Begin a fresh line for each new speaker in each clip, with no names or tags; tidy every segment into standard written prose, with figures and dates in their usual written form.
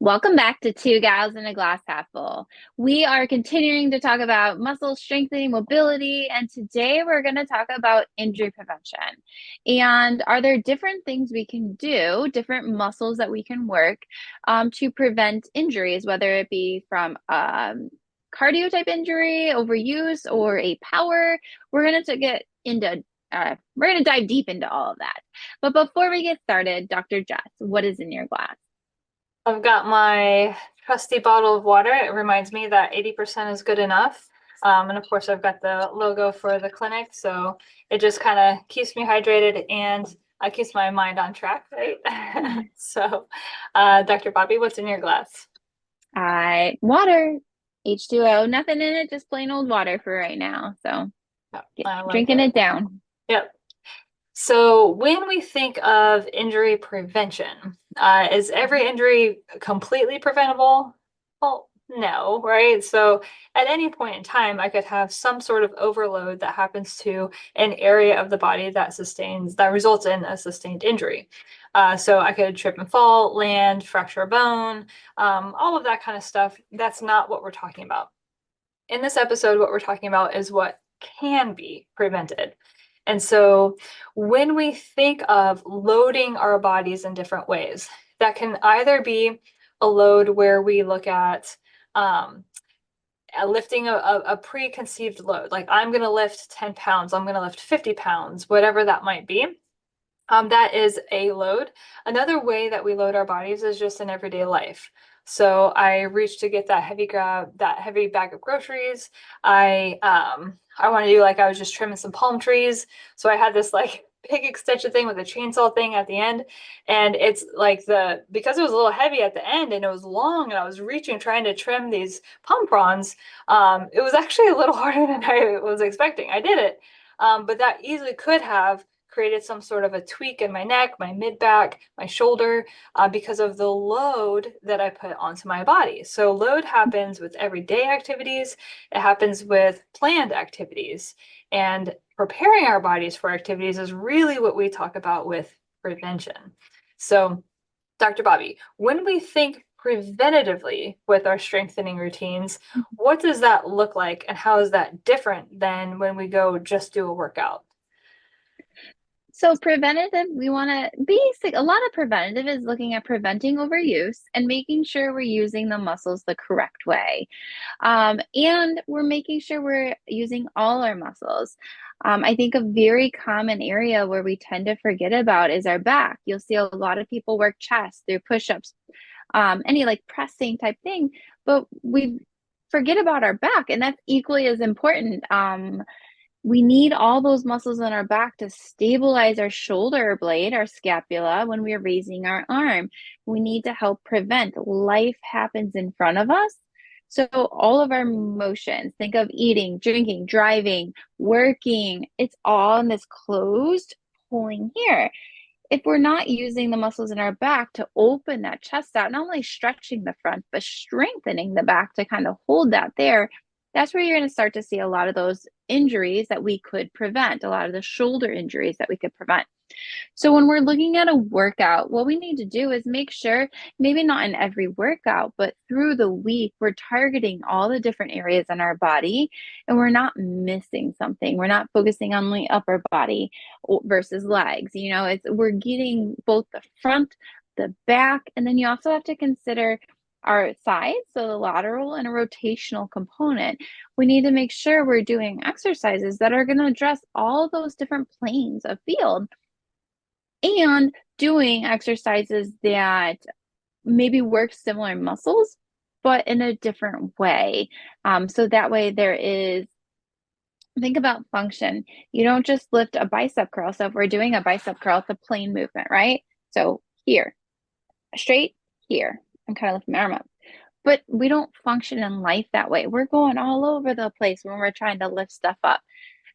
Welcome back to Two Gals in a Glass Half Full. We are continuing to talk about muscle strengthening, mobility, and today we're going to talk about injury prevention. And are there different things we can do, different muscles that we can work to prevent injuries, whether it be from cardio type injury, overuse, or a power? We're going to get into we're going to dive deep into all of that. But before we get started, Dr. Jess, what is in your glass?
I've got my trusty bottle of water. It reminds me that 80% is good enough. And of course, I've got the logo for the clinic. So it just kind of keeps me hydrated and keeps my mind on track, right? So, Dr. Bobbie, what's in your glass?
Water, H2O, nothing in it, just plain old water for right now. So
Yep, I like
drinking
it.
it down.
Yep. So when we think of injury prevention, is every injury completely preventable? Well, no, right? So at any point in time, I could have some sort of overload that happens to an area of the body that results in a sustained injury. So I could trip and fall, land, fracture a bone, all of that kind of stuff. That's not what we're talking about. In this episode, what we're talking about is what can be prevented. And so when we think of loading our bodies in different ways, that can either be a load where we look at lifting a preconceived load, like I'm going to lift 10 pounds, I'm going to lift 50 pounds, whatever that might be. That is a load. Another way that we load our bodies is just in everyday life. So I reach to get that heavy bag of groceries. I want to do like I was just trimming some palm trees. So I had this like big extension thing with a chainsaw thing at the end. And it's like because it was a little heavy at the end and it was long and I was reaching trying to trim these palm fronds, it was actually a little harder than I was expecting. I did it. But that easily could have created some sort of a tweak in my neck, my mid back, my shoulder, because of the load that I put onto my body. So load happens with everyday activities. It happens with planned activities. And preparing our bodies for activities is really what we talk about with prevention. So, Dr. Bobbie, when we think preventatively with our strengthening routines, what does that look like and how is that different than when we go just do a workout?
So preventative, we want to basic. A lot of preventative is looking at preventing overuse and making sure we're using the muscles the correct way. And we're making sure we're using all our muscles. I think a very common area where we tend to forget about is our back. You'll see a lot of people work chest through push-ups, any like pressing type thing, but we forget about our back, and that's equally as important. We need all those muscles in our back to stabilize our shoulder blade, our scapula, when we're raising our arm. We need to help prevent life happens in front of us. So all of our motions, think of eating, drinking, driving, working, it's all in this closed pulling here. If we're not using the muscles in our back to open that chest out, not only stretching the front, but strengthening the back to kind of hold that there, that's where you're going to start to see a lot of those injuries that we could prevent, a lot of the shoulder injuries that we could prevent. So when we're looking at a workout, what we need to do is make sure, maybe not in every workout, but through the week, we're targeting all the different areas in our body and we're not missing something. We're not focusing on the upper body versus legs. We're getting both the front, the back, and then you also have to consider our sides, so the lateral and a rotational component. We need to make sure we're doing exercises that are going to address all those different planes of field and doing exercises that maybe work similar muscles, but in a different way. So that way think about function. You don't just lift a bicep curl. So if we're doing a bicep curl, it's a plane movement, right? So here, straight, here. I'm kind of lifting my arm up. But we don't function in life that way. We're going all over the place when we're trying to lift stuff up.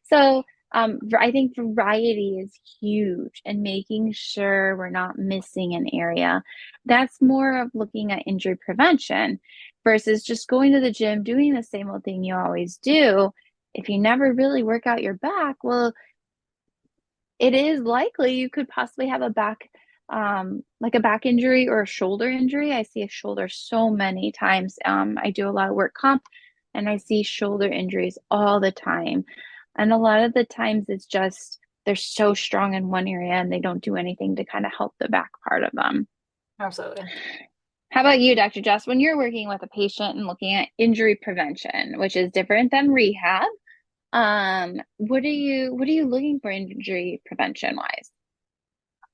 So I think variety is huge and making sure we're not missing an area. That's more of looking at injury prevention versus just going to the gym, doing the same old thing you always do. If you never really work out your back, well, it is likely you could possibly have a back like a back injury or a shoulder injury. I see a shoulder so many times. I do a lot of work comp and I see shoulder injuries all the time. And a lot of the times it's just they're so strong in one area and they don't do anything to kind of help the back part of them.
Absolutely.
How
Yeah.
about you, Dr. Jess, when you're working with a patient and looking at injury prevention, which is different than rehab, what are you looking for injury prevention wise?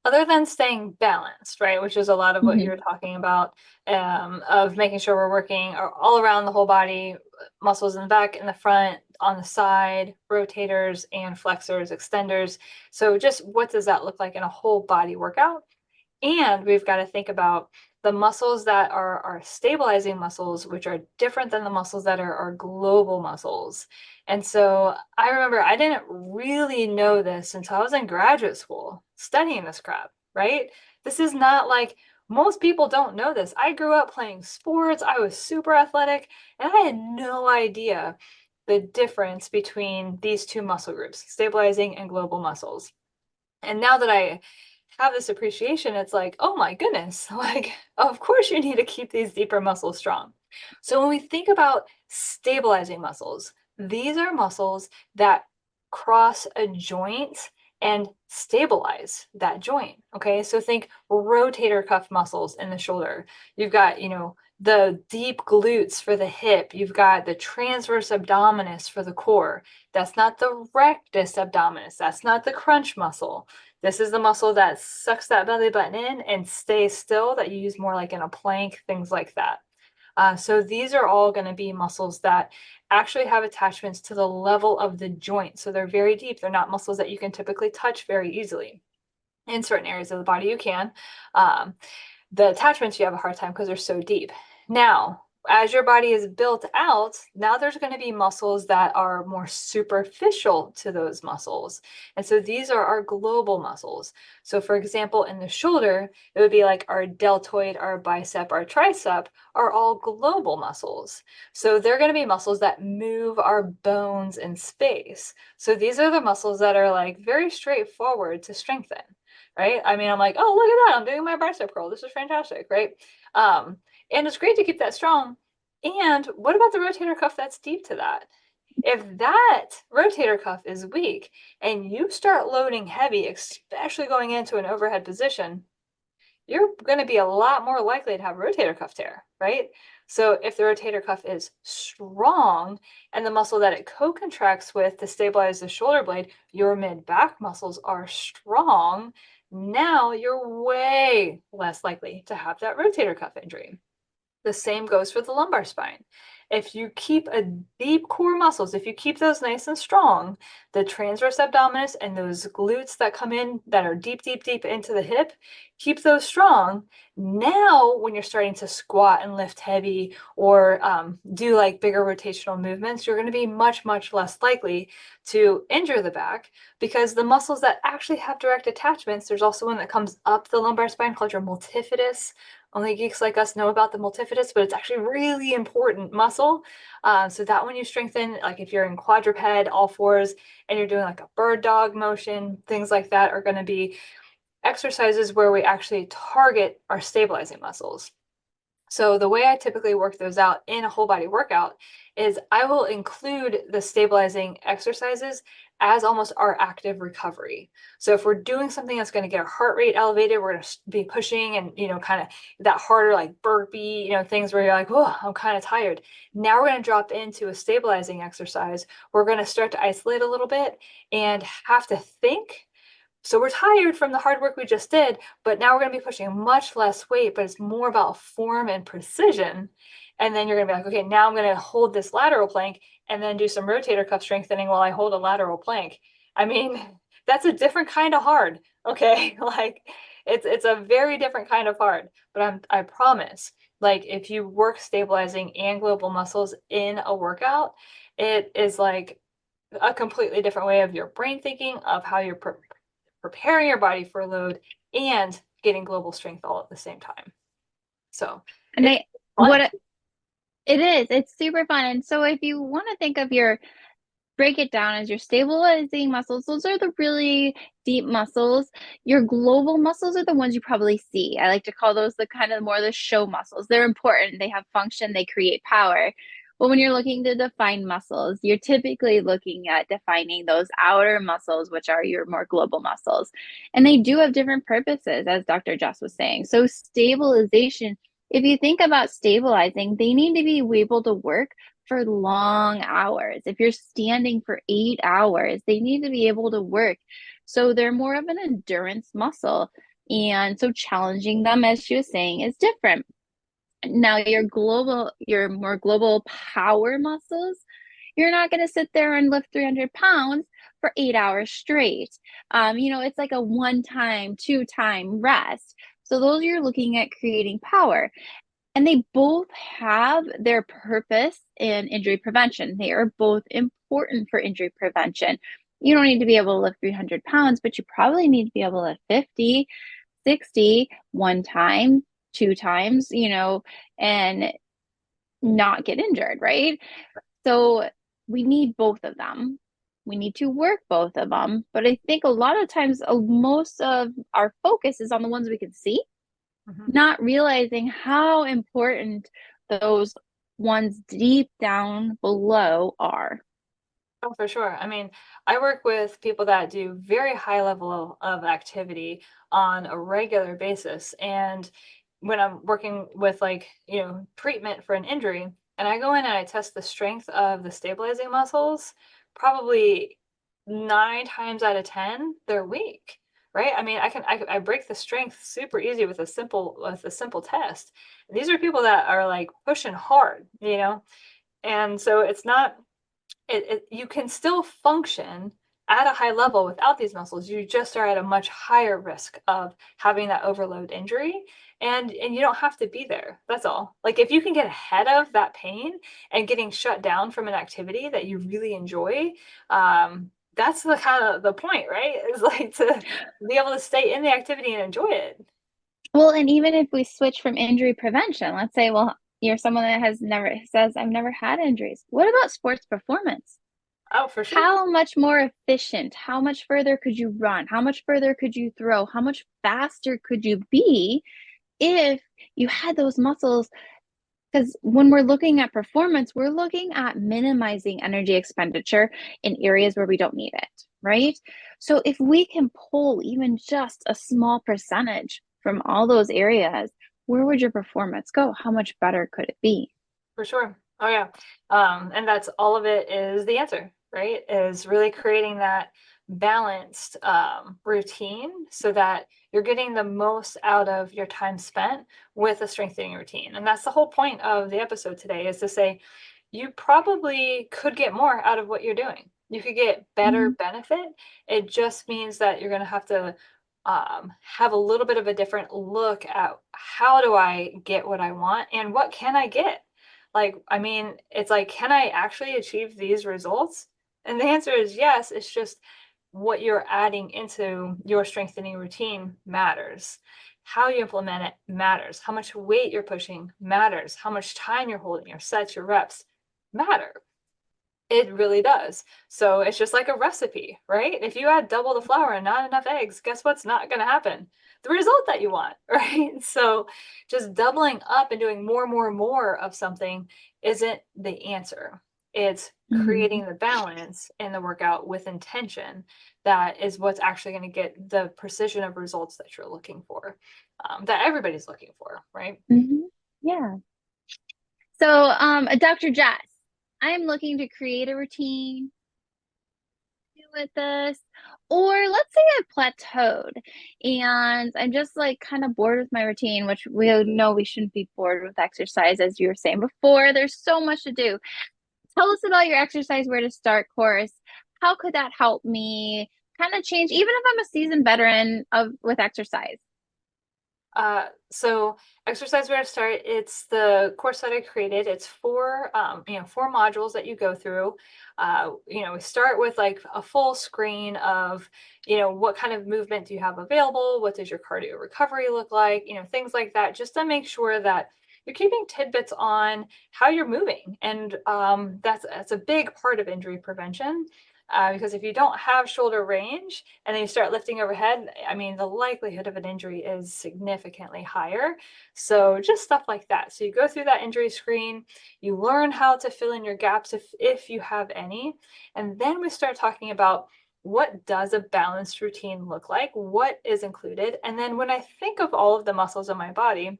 Other than staying balanced, right, which is a lot of what
Hmm.
you're talking about, of making sure we're working all around the whole body, muscles in the back, in the front, on the side, rotators and flexors, extenders. So just what does that look like in a whole body workout? And we've got to think about the muscles that are our stabilizing muscles, which are different than the muscles that are our global muscles. And so I remember I didn't really know this until I was in graduate school studying this crap, right? This is not like most people don't know this. I grew up playing sports, I was super athletic, and I had no idea the difference between these two muscle groups, stabilizing and global muscles. And now that I have this appreciation, it's like, oh my goodness, like, of course you need to keep these deeper muscles strong. So when we think about stabilizing muscles, these are muscles that cross a joint and stabilize that joint. Okay, so think rotator cuff muscles in the shoulder. You've got, the deep glutes for the hip. You've got the transverse abdominis for the core. That's not the rectus abdominis. That's not the crunch muscle. This is the muscle that sucks that belly button in and stays still, that you use more like in a plank, things like that. So these are all going to be muscles that actually have attachments to the level of the joint. So they're very deep. They're not muscles that you can typically touch very easily. In certain areas of the body, you can. Um, the attachments, you have a hard time because they're so deep. Now, as your body is built out, now there's going to be muscles that are more superficial to those muscles. And so these are our global muscles. So, for example, in the shoulder, it would be like our deltoid, our bicep, our tricep are all global muscles. So they're going to be muscles that move our bones in space. So these are the muscles that are like very straightforward to strengthen, right? I mean, I'm like, oh, look at that. I'm doing my bicep curl. This is fantastic, right? And it's great to keep that strong. And what about the rotator cuff that's deep to that? If that rotator cuff is weak and you start loading heavy, especially going into an overhead position, you're going to be a lot more likely to have rotator cuff tear, right? So if the rotator cuff is strong and the muscle that it co-contracts with to stabilize the shoulder blade, your mid-back muscles are strong, now you're way less likely to have that rotator cuff injury. The same goes for the lumbar spine. If you keep a deep core muscles, if you keep those nice and strong, the transverse abdominis and those glutes that come in that are deep, deep, deep into the hip, keep those strong. Now, when you're starting to squat and lift heavy or do like bigger rotational movements, you're going to be much, much less likely to injure the back because the muscles that actually have direct attachments, there's also one that comes up the lumbar spine called your multifidus. Only geeks like us know about the multifidus, but it's actually really important muscle. So that when you strengthen, like if you're in quadruped, all fours, and you're doing like a bird dog motion, things like that are going to be exercises where we actually target our stabilizing muscles. So the way I typically work those out in a whole body workout is I will include the stabilizing exercises as almost our active recovery. So if we're doing something that's going to get our heart rate elevated, we're going to be pushing and, kind of that harder like burpee, things where you're like, oh, I'm kind of tired. Now we're going to drop into a stabilizing exercise. We're going to start to isolate a little bit and have to think. So we're tired from the hard work we just did, but now we're going to be pushing much less weight, but it's more about form and precision. And then you're going to be like, okay, now I'm going to hold this lateral plank and then do some rotator cuff strengthening while I hold a lateral plank. I mean, that's a different kind of hard. Okay. Like it's a very different kind of hard, but I promise, like if you work stabilizing and global muscles in a workout, it is like a completely different way of your brain thinking, of how you're preparing your body for a load and getting global strength all at the same time. So
And
it's
I
fun.
what it is, it's super fun. And so if you want to think of your break it down as your stabilizing muscles. Those are the really deep muscles. Your global muscles are the ones you probably see. I like to call those the kind of more the show muscles. They're important. They have function. They create power. But when you're looking to define muscles, you're typically looking at defining those outer muscles, which are your more global muscles. And they do have different purposes, as Dr. Jess was saying. So stabilization, if you think about stabilizing, they need to be able to work for long hours. If you're standing for 8 hours, they need to be able to work. So they're more of an endurance muscle. And so challenging them, as she was saying, is different. Now, your more global power muscles, you're not going to sit there and lift 300 pounds for 8 hours straight. It's like a one time, two-time rest. So those you're looking at creating power. And they both have their purpose in injury prevention. They are both important for injury prevention. You don't need to be able to lift 300 pounds, but you probably need to be able to lift 50, 60 one time, two times, and not get injured, right? So we need both of them. We need to work both of them. But I think a lot of times, most of our focus is on the ones we can see, not realizing how important those ones deep down below are.
Oh, for sure. I mean, I work with people that do very high level of activity on a regular basis. And when I'm working with treatment for an injury, and I go in and I test the strength of the stabilizing muscles, probably 9 times out of 10, they're weak. Right. I mean, I break the strength super easy with a simple test. And these are people that are like pushing hard. And so it's not you can still function at a high level without these muscles. You just are at a much higher risk of having that overload injury, and you don't have to be there. That's all. Like if you can get ahead of that pain and getting shut down from an activity that you really enjoy, that's the kind of the point, right? Is like to be able to stay in the activity and enjoy it.
Well, and even if we switch from injury prevention, let's say, well, you're someone that says, I've never had injuries. What about sports performance?
Oh, for sure.
How much more efficient, how much further could you run? How much further could you throw? How much faster could you be if you had those muscles? Because when we're looking at performance, we're looking at minimizing energy expenditure in areas where we don't need it, right? So if we can pull even just a small percentage from all those areas, where would your performance go? How much better could it be?
For sure. Oh yeah. And that's all of it is the answer, right? Is really creating that balanced routine so that you're getting the most out of your time spent with a strengthening routine. And that's the whole point of the episode today, is to say you probably could get more out of what you're doing. You could get better
Mhm.
benefit. It just means that you're going to have a little bit of a different look at how do I get what I want and what can I get? Like, I mean, it's like, can I actually achieve these results? And the answer is yes. It's just what you're adding into your strengthening routine matters. How you implement it matters. How much weight you're pushing matters. How much time you're holding, your sets, your reps matter. It really does. So it's just like a recipe, right? If you add double the flour and not enough eggs, guess what's not going to happen? The result that you want, right? So just doubling up and doing more of something isn't the answer. It's
Mhm.
creating the balance in the workout with intention that is what's actually going to get the precision of results that you're looking for, that everybody's looking for, right?
Mhm. Yeah. So, Dr. Jess, I'm looking to create a routine with this. Or let's say I plateaued and I'm just like kind of bored with my routine, which we know we shouldn't be bored with exercise, as you were saying before. There's so much to do. Tell us about your exercise where to start course. How could that help me kind of change, even if I'm a seasoned veteran of with exercise?
So exercise where to start, it's the course that I created. It's four modules that you go through. We start with like a full screen of, what kind of movement do you have available? What does your cardio recovery look like? Things like that, just to make sure that you're keeping tidbits on how you're moving. And that's a big part of injury prevention. Because if you don't have shoulder range and then you start lifting overhead, I mean, the likelihood of an injury is significantly higher. So just stuff like that. So you go through that injury screen, you learn how to fill in your gaps if you have any. And then we start talking about what does a balanced routine look like? What is included? And then when I think of all of the muscles in my body,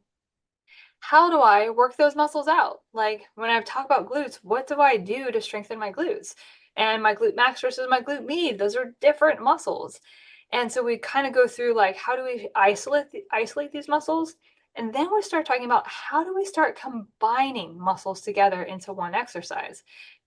how do I work those muscles out? Like when I talk about glutes, what do I do to strengthen my glutes? And my glute max versus my glute med, those are different muscles. And so we kind of go through like, how do we isolate these muscles? And then we start talking about how do we start combining muscles together into one exercise?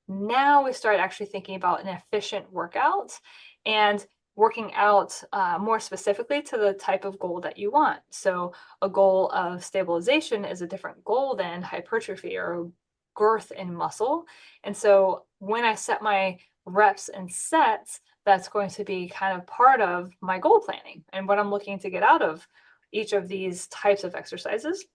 Now we start actually thinking about an efficient workout and working out more specifically to the type of goal that you want. So a goal of stabilization is a different goal than hypertrophy or girth in muscle. And so when I set my reps and sets, that's going to be kind of part of my goal planning and what I'm looking to get out of each of these types of exercises.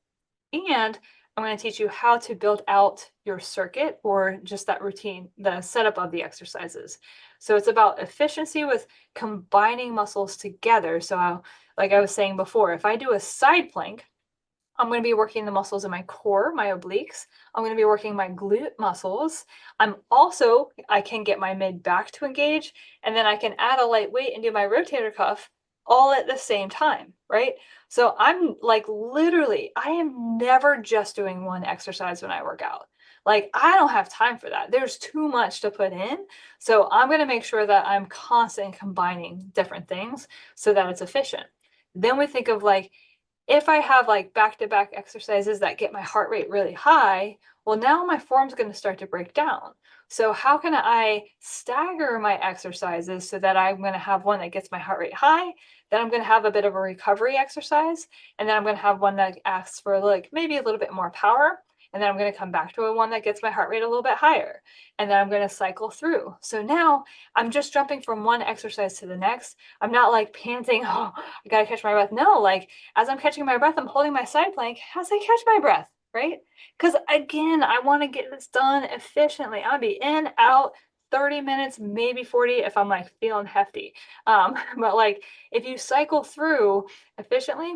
And I'm going to teach you how to build out your circuit or just that routine, the setup of the exercises. So it's about efficiency with combining muscles together. So like I was saying before, if I do a side plank, I'm going to be working the muscles in my core, my obliques. I'm going to be working my glute muscles. I can get my mid back to engage, and then I can add a light weight and do my rotator cuff all at the same time, right? So I'm like literally, I am never just doing one exercise when I work out. Like I don't have time for that. There's too much to put in. So I'm going to make sure that I'm constantly combining different things so that it's efficient. Then we think of like, if I have like back-to-back exercises that get my heart rate really high, well, now my form's going to start to break down. So how can I stagger my exercises so that I'm going to have one that gets my heart rate high, then I'm going to have a bit of a recovery exercise, and then I'm going to have one that asks for like maybe a little bit more power, and then I'm going to come back to a one that gets my heart rate a little bit higher, and then I'm going to cycle through. So now I'm just jumping from one exercise to the next. I'm not like panting, oh, I got to catch my breath. No, like as I'm catching my breath, I'm holding my side plank as I catch my breath, right? Because again, I want to get this done efficiently. I'll be in, out, 30 minutes, maybe 40 if I'm like feeling hefty. But like if you cycle through efficiently,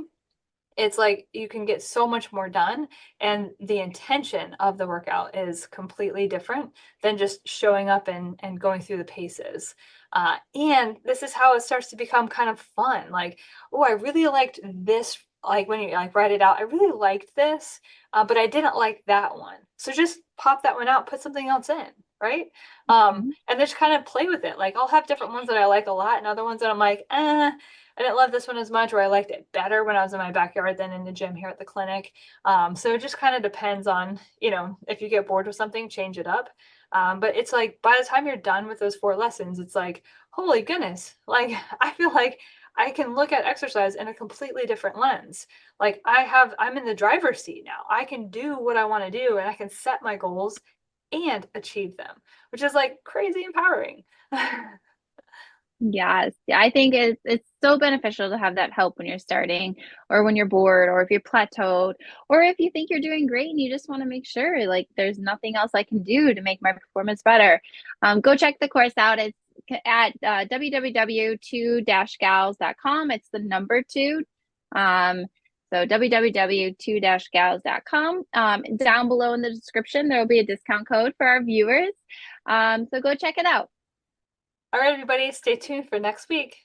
it's like you can get so much more done, and the intention of the workout is completely different than just showing up and going through the paces. And this is how it starts to become kind of fun. Like, oh, I really liked this. Like when you like write it out, I really liked this, but I didn't like that one. So just pop that one out, put something else in, right?
Mhm.
And just kind of play with it. Like I'll have different ones that I like a lot and other ones that I'm like, I didn't love this one as much, or I liked it better when I was in my backyard than in the gym here at the clinic. So it just kind of depends on, if you get bored with something, change it up. But it's like by the time you're done with those 4 lessons, it's like, holy goodness, like I feel like I can look at exercise in a completely different lens. Like I'm in the driver's seat now. I can do what I want to do and I can set my goals and achieve them, which is like crazy empowering.
Yes, yeah, I think it's so beneficial to have that help when you're starting or when you're bored or if you're plateaued or if you think you're doing great and you just want to make sure like there's nothing else I can do to make my performance better. Go check the course out. It's at www.2-gals.com. It's the number 2. Um, so www.2-gals.com. Down below in the description, there will be a discount code for our viewers. So go check it out.
All right, everybody, stay tuned for next week.